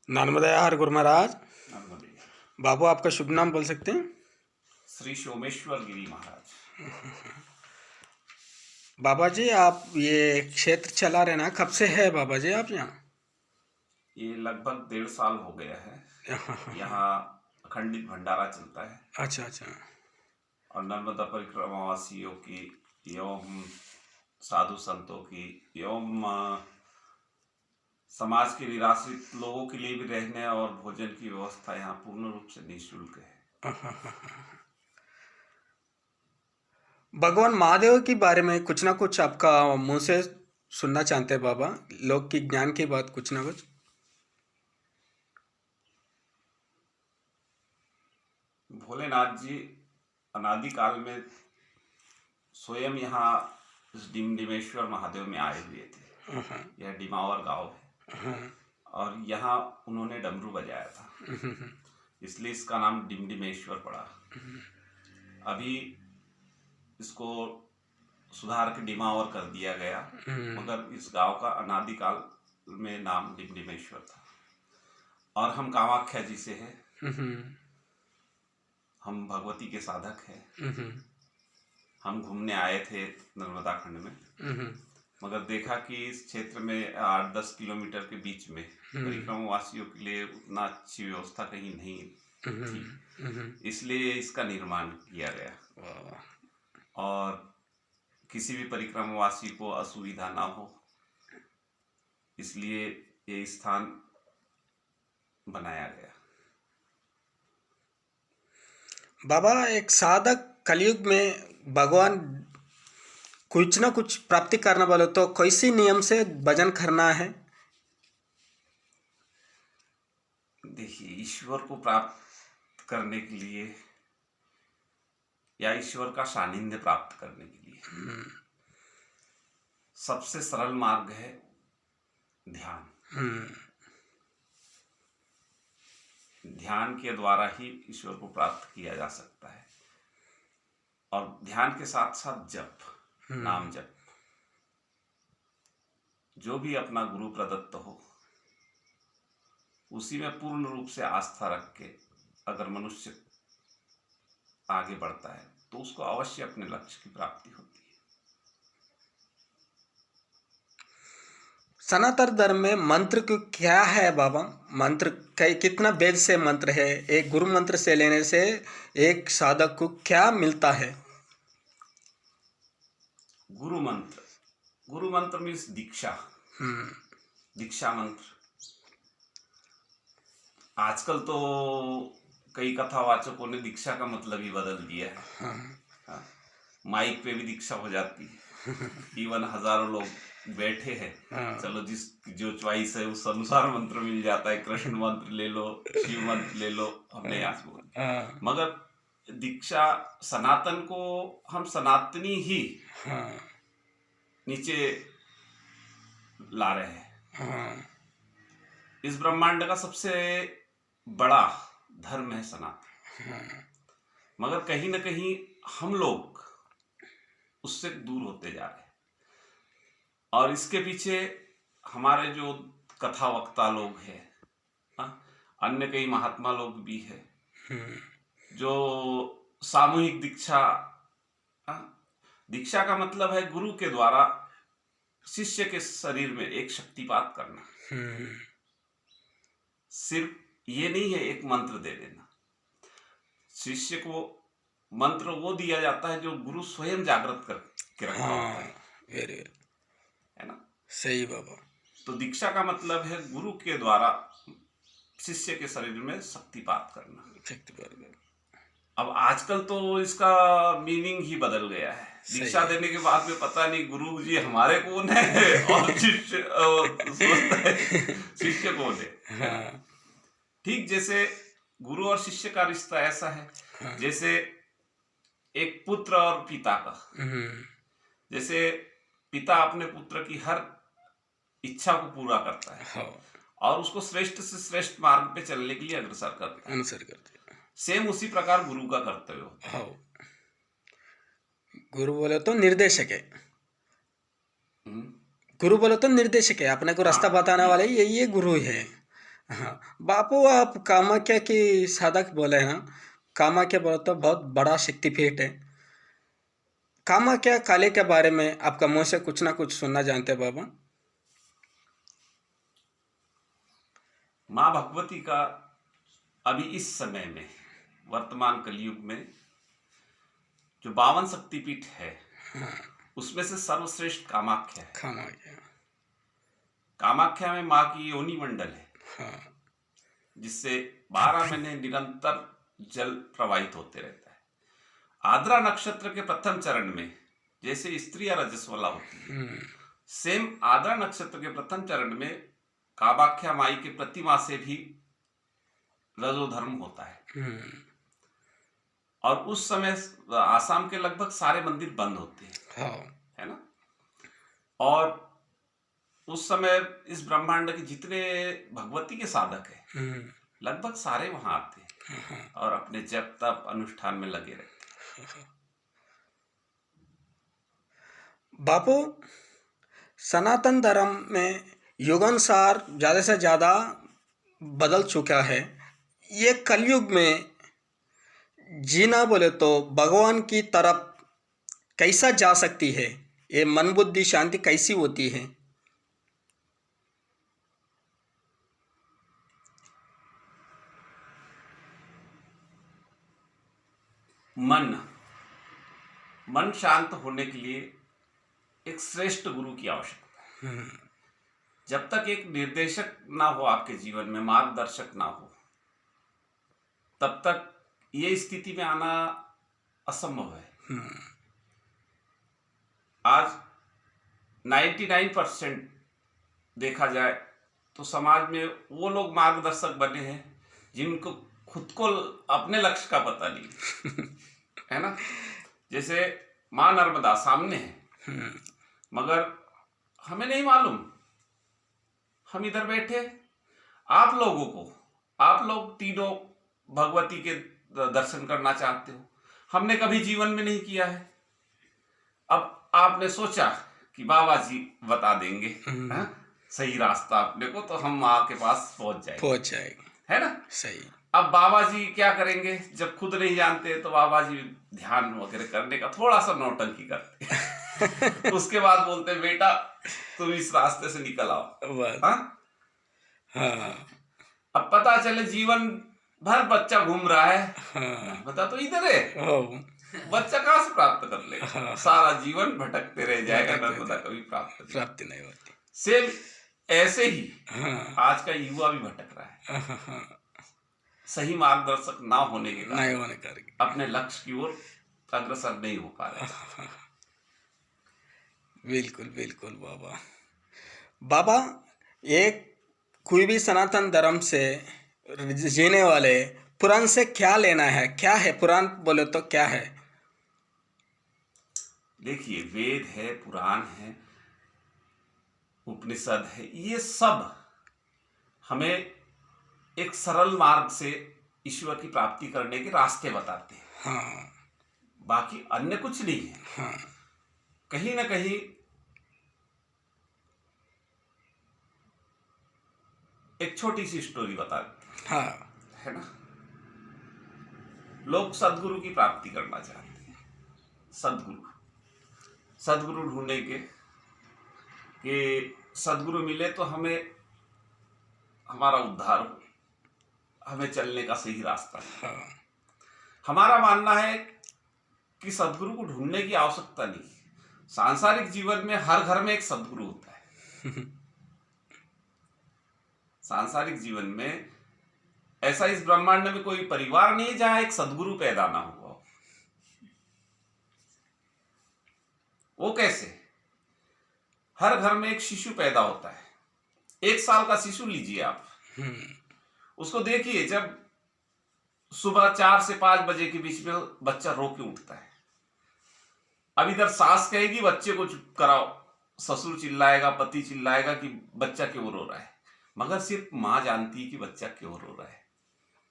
नर्मदा हर गुरु महाराज। नर्मदे। बाबू आपका शुभ नाम बोल सकते हैं? श्री सोमेश्वर गिरी महाराज। बाबा जी आप ये क्षेत्र चला रहे ना, कब से है बाबा जी आप यहाँ? ये लगभग 1.5 साल हो गया है। यहाँ अखंडित भंडारा चलता है अच्छा अच्छा। और नर्मदा परिक्रमा वासियों की एवं साधु संतों की एवं समाज के निराश्रित लोगों के लिए भी रहने और भोजन की व्यवस्था यहाँ पूर्ण रूप से निःशुल्क है। भगवान महादेव के बारे में कुछ ना कुछ आपका मुंह से सुनना चाहते हैं बाबा, लोग की ज्ञान की बात कुछ ना कुछ। भोलेनाथ जी अनादिकाल में स्वयं यहाँ इस डिमडिमेश्वर महादेव में आए हुए थे। यह डिमावर गांव है और यहाँ उन्होंने डमरू बजाया था, इसलिए इसका नाम डिमडिमेश्वर पड़ा। अभी इसको सुधार के डिमावर कर दिया गया, मगर इस गांव का अनादिकाल में नाम डिमडिमेश्वर था। और हम कामाख्या जी से हैं, हम भगवती के साधक हैं। हम घूमने आए थे नर्मदा खंड में, मगर देखा कि इस क्षेत्र में 8-10 किलोमीटर के बीच में परिक्रमा वासियों के लिए उतना अच्छी व्यवस्था कहीं नहीं थी, इसलिए इसका निर्माण किया गया और किसी भी परिक्रमा वासी को असुविधा ना हो, इसलिए ये स्थान बनाया गया। बाबा एक साधक कलयुग में भगवान कुछ ना कुछ प्राप्ति करना बोले तो कैसे नियम से भजन करना है? देखिए, ईश्वर को प्राप्त करने के लिए या ईश्वर का सानिध्य प्राप्त करने के लिए सबसे सरल मार्ग है ध्यान। ध्यान के द्वारा ही ईश्वर को प्राप्त किया जा सकता है और ध्यान के साथ साथ जप, नाम जप, जो भी अपना गुरु प्रदत्त हो उसी में पूर्ण रूप से आस्था रख के अगर मनुष्य आगे बढ़ता है तो उसको अवश्य अपने लक्ष्य की प्राप्ति होती है। सनातन धर्म में मंत्र को क्या है बाबा? मंत्र कितना वेद से मंत्र है? एक गुरु मंत्र से लेने से एक साधक को क्या मिलता है? गुरु मंत्र मीन्स दीक्षा। दीक्षा मंत्र आजकल तो कई कथावाचकों ने दीक्षा का मतलब ही बदल दिया है। माइक पे भी दीक्षा हो जाती है। इवन हजारों लोग बैठे हैं, चलो जिस जो चॉइस है उस अनुसार मंत्र मिल जाता है। कृष्ण मंत्र ले लो, शिव मंत्र ले लो, हमने यहाँ से बोल। मगर दीक्षा सनातन को हम सनातनी ही नीचे ला रहे हैं। इस ब्रह्मांड का सबसे बड़ा धर्म है सनातन, मगर कहीं ना कहीं हम लोग उससे दूर होते जा रहे हैं और इसके पीछे हमारे जो कथा वक्ता लोग हैं, अन्य कई महात्मा लोग भी हैं जो सामूहिक दीक्षा का मतलब है गुरु के द्वारा शिष्य के शरीर में एक शक्तिपात करना। सिर्फ ये नहीं है एक मंत्र दे देना, शिष्य को मंत्र वो दिया जाता है जो गुरु स्वयं जागृत करके रखा होता है। है ना? सही बाबा। तो दीक्षा का मतलब है गुरु के द्वारा शिष्य के शरीर में शक्तिपात करना। अब आजकल तो इसका मीनिंग ही बदल गया है। दीक्षा देने के बाद में पता नहीं गुरु जी हमारे कौन है और शिष्य कौन है। ठीक जैसे गुरु और शिष्य का रिश्ता ऐसा है जैसे एक पुत्र और पिता का। जैसे पिता अपने पुत्र की हर इच्छा को पूरा करता है और उसको श्रेष्ठ से श्रेष्ठ मार्ग पे चलने के लिए अग्रसर करता है। सेम उसी प्रकार गुरु का कर्तव्य होता है। गुरु बोले तो निर्देशक है। गुरु बोले तो निर्देशक है, अपने को रास्ता बताने वाले ये गुरु है। हाँ, बापू आप कामाख्या की साधक बोले ना, कामाख्या बोले तो बहुत बड़ा शक्तिपीठ है। कामाख्या काली के बारे में आपका मुँह से कुछ ना कुछ सुनना जानते हैं बाबा? माँ भगवती का अभी इस समय में, वर्तमान कलयुग में, जो 52 शक्तिपीठ है उसमें से सर्वश्रेष्ठ कामाख्या है। कामाख्या। कामाख्या में माँ की योनि मंडल है, हाँ। जिससे 12 महीने निरंतर जल प्रवाहित होते रहता है। आद्रा नक्षत्र के प्रथम चरण में जैसे स्त्रियां रजस्वला होती है, सेम आद्रा नक्षत्र के प्रथम चरण में कामाख्या माई के प्रतिमा से भी रजोधर्म होता है। और उस समय आसाम के लगभग सारे मंदिर बंद होते हैं। हाँ। है ना। और उस समय इस ब्रह्मांड के जितने भगवती के साधक हैं लगभग सारे वहां आते हैं और अपने जप तप अनुष्ठान में लगे रहते हैं। बापू, सनातन धर्म में युगानुसार ज़्यादा से ज़्यादा बदल चुका है। ये कलयुग में जीना बोले तो भगवान की तरफ कैसा जा सकती है? ये मन बुद्धि शांति कैसी होती है? मन शांत होने के लिए एक श्रेष्ठ गुरु की आवश्यकता है। जब तक एक निर्देशक ना हो आपके जीवन में, मार्गदर्शक ना हो, तब तक ये स्थिति में आना असंभव है। आज 99% देखा जाए तो समाज में वो लोग मार्गदर्शक बने हैं जिनको खुद को अपने लक्ष्य का पता नहीं है ना। जैसे माँ नर्मदा सामने है मगर हमें नहीं मालूम, हम इधर बैठे, आप लोग तीनों भगवती के दर्शन करना चाहते हो, हमने कभी जीवन में नहीं किया है। अब आपने सोचा कि बाबा जी बता देंगे सही रास्ता अपने को, तो हम माँ के पास पहुंच जाएंगे, है ना। सही। अब बाबा जी क्या करेंगे, जब खुद नहीं जानते तो बाबा जी ध्यान वगैरह करने का थोड़ा सा नौटंकी करते उसके बाद बोलते बेटा तुम इस रास्ते से निकल आओ। हाँ? अब पता चले जीवन भर बच्चा घूम रहा है, बता तो इधर है, बच्चा कहाँ से प्राप्त कर लेगा? सारा जीवन भटकते रह जाएगा, नर्मदा कभी प्राप्ति नहीं होती। सेम ऐसे ही आज का युवा भी भटक रहा है, सही मार्गदर्शक ना होने के कारण अपने लक्ष्य की ओर अग्रसर नहीं हो पा रहे। बिल्कुल बिल्कुल बाबा, एक कोई भी सनातन धर्म से जीने वाले पुराण से क्या लेना है? क्या है पुराण बोले तो क्या है? देखिए, वेद है, पुराण है, उपनिषद है, ये सब हमें एक सरल मार्ग से ईश्वर की प्राप्ति करने के रास्ते बताते हैं। बाकी अन्य कुछ नहीं है। कहीं ना कहीं एक छोटी सी स्टोरी बताते हैं, है ना। लोग सदगुरु की प्राप्ति करना चाहते हैं, सदगुरु ढूंढेंगे कि सदगुरु मिले तो हमें हमारा उद्धार हो, हमें चलने का सही रास्ता है। हमारा मानना है कि सदगुरु को ढूंढने की आवश्यकता नहीं। सांसारिक जीवन में हर घर में एक सदगुरु होता है। सांसारिक जीवन में ऐसा इस ब्रह्मांड में कोई परिवार नहीं है जहां एक सदगुरु पैदा ना हुआ हो। वो कैसे? हर घर में एक शिशु पैदा होता है। 1 साल का शिशु लीजिए आप, उसको देखिए, जब सुबह 4 से 5 बजे के बीच में बच्चा रो के उठता है। अब इधर सास कहेगी बच्चे को चुप कराओ, ससुर चिल्लाएगा, पति चिल्लाएगा कि बच्चा क्यों रो रहा है, मगर सिर्फ माँ जानती है कि बच्चा क्यों रो रहा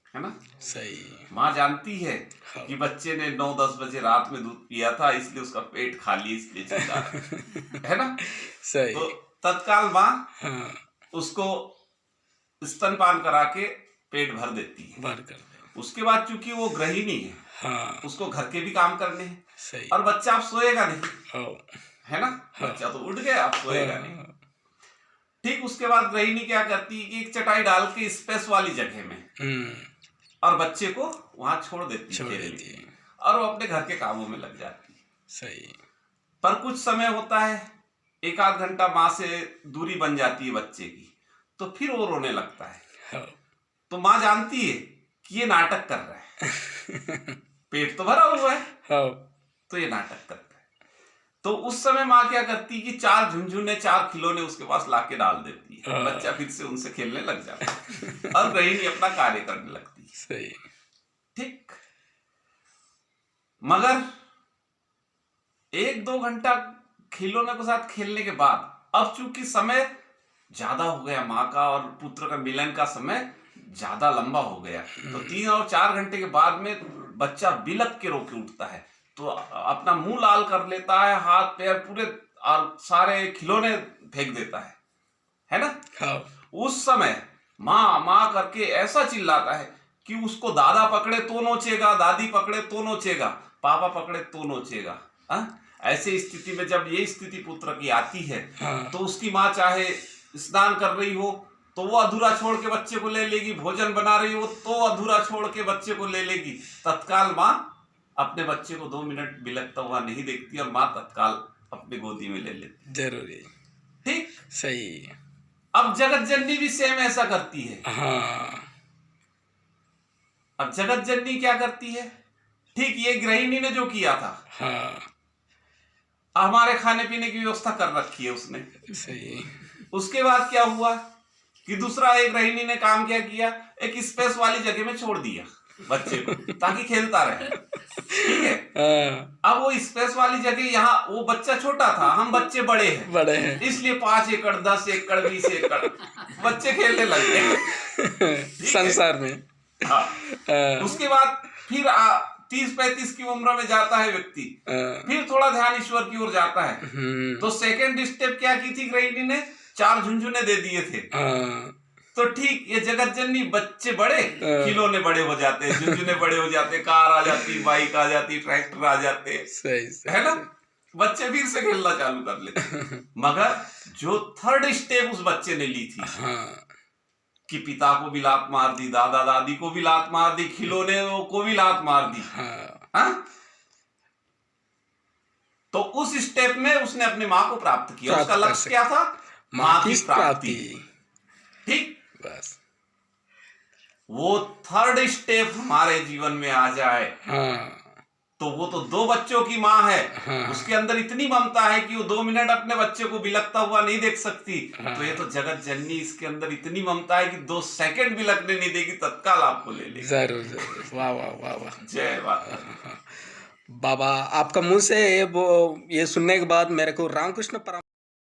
है ना। सही। माँ जानती है कि बच्चे ने 9-10 बजे रात में दूध पिया था, इसलिए उसका पेट खाली, इसलिए चिल्ला है ना। सही। तो तत्काल माँ उसको स्तनपान करा के पेट भर देती है। भर कर दे। उसके बाद चूंकि वो गृहिणी है, हाँ उसको घर के भी काम करने हैं, सही। और बच्चा अब सोएगा नहीं, हाँ है ना, बच्चा तो उठ गया, अब सोएगा नहीं। ठीक उसके बाद गृहिणी क्या करती है कि एक चटाई डाल के स्पेस वाली जगह में और बच्चे को वहां छोड़ देती है और वो अपने घर के कामों में लग जाती है। सही। पर कुछ समय होता है, एक आध घंटा माँ से दूरी बन जाती है बच्चे की, तो फिर वो रोने लगता है। हाँ। तो माँ जानती है कि ये नाटक कर रहा है, पेट तो भरा हुआ है, हाँ। तो ये नाटक करता है। तो उस समय माँ क्या करती है कि 4 झुनझुने 4 खिलौने उसके पास लाके डाल देती है, बच्चा फिर से उनसे खेलने लग जाता है और गृहिणी अपना कार्य करने लगती है। सही। ठीक, मगर 1-2 घंटा खिलौनों के साथ खेलने के बाद अब चूंकि समय ज्यादा हो गया, माँ का और पुत्र का मिलन का समय ज्यादा लंबा हो गया, तो 3 और 4 घंटे के बाद में बच्चा बिलख के रो के उठता है, तो अपना मुंह लाल कर लेता है, हाथ पैर पूरे और सारे खिलौने फेंक देता है ना। हाँ। उस समय माँ माँ करके ऐसा चिल्लाता है कि उसको दादा पकड़े तो नोचेगा, दादी पकड़े तो नोचेगा, पापा पकड़े तो नोचेगा। ऐसे स्थिति में जब ये स्थिति पुत्र की आती है, तो उसकी माँ चाहे स्नान कर रही हो तो वो अधूरा छोड़ के बच्चे को ले लेगी, भोजन बना रही हो तो अधूरा छोड़ के बच्चे को ले लेगी। तत्काल माँ अपने बच्चे को 2 मिनट बिलखता हुआ नहीं देखती और माँ तत्काल अपनी गोदी में ले लेती। जरूरी। ठीक, सही। अब जगत जननी भी सेम ऐसा करती है। हाँ। अब जगत जननी क्या करती है, ठीक ये गृहिणी ने जो किया था, हाँ। हमारे खाने पीने की व्यवस्था कर रखी है उसने। सही। उसके बाद क्या हुआ कि दूसरा एक गृहिणी ने काम क्या किया, एक स्पेस वाली जगह में छोड़ दिया बच्चे को ताकि खेलता रहे। ठीक है, अब वो स्पेस वाली जगह, यहाँ वो बच्चा छोटा था, हम बच्चे बड़े हैं, इसलिए 5 एकड़ 10 एकड़ 20 एकड़ बच्चे खेलने लग गए संसार में। हाँ। उसके बाद फिर 30-35 की उम्र में जाता है व्यक्ति, फिर थोड़ा ध्यान ईश्वर की ओर जाता है, तो सेकंड स्टेप क्या की थी गृहिणी ने, 4 झुनझुने दे दिए थे। तो ठीक ये जगत जननी, बच्चे बड़े, खिलौने बड़े हो जाते हैं, झुनझुने बड़े हो जाते, कार आ जाती, बाइक आ जाती, ट्रैक्टर आ जाते, है ना, बच्चे फिर से खेलना चालू कर लेते। मगर जो थर्ड स्टेप उस बच्चे ने ली थी, कि पिता को भी लात मार दी, दादा दादी को भी लात मार दी, खिलौने को भी लात मार दी, तो उस स्टेप में उसने अपनी माँ को प्राप्त किया। उसका लक्ष्य क्या था, माँ की प्राप्ति। ठीक, बस वो थर्ड स्टेप हमारे जीवन में आ जाए, तो वो तो 2 बच्चों की माँ है, उसके अंदर इतनी ममता है कि वो 2 मिनट अपने बच्चे को बिलखता हुआ नहीं देख सकती, तो ये तो जगत जननी, इसके अंदर इतनी ममता है कि 2 सेकंड बिलखने नहीं देगी, तत्काल आपको ले लेगी। जरूर जरूर। वाह वाह वाह वाह, जय माता। बाबा आपका मुंह से ये सुनने के बाद मेरे को रामकृष्ण परम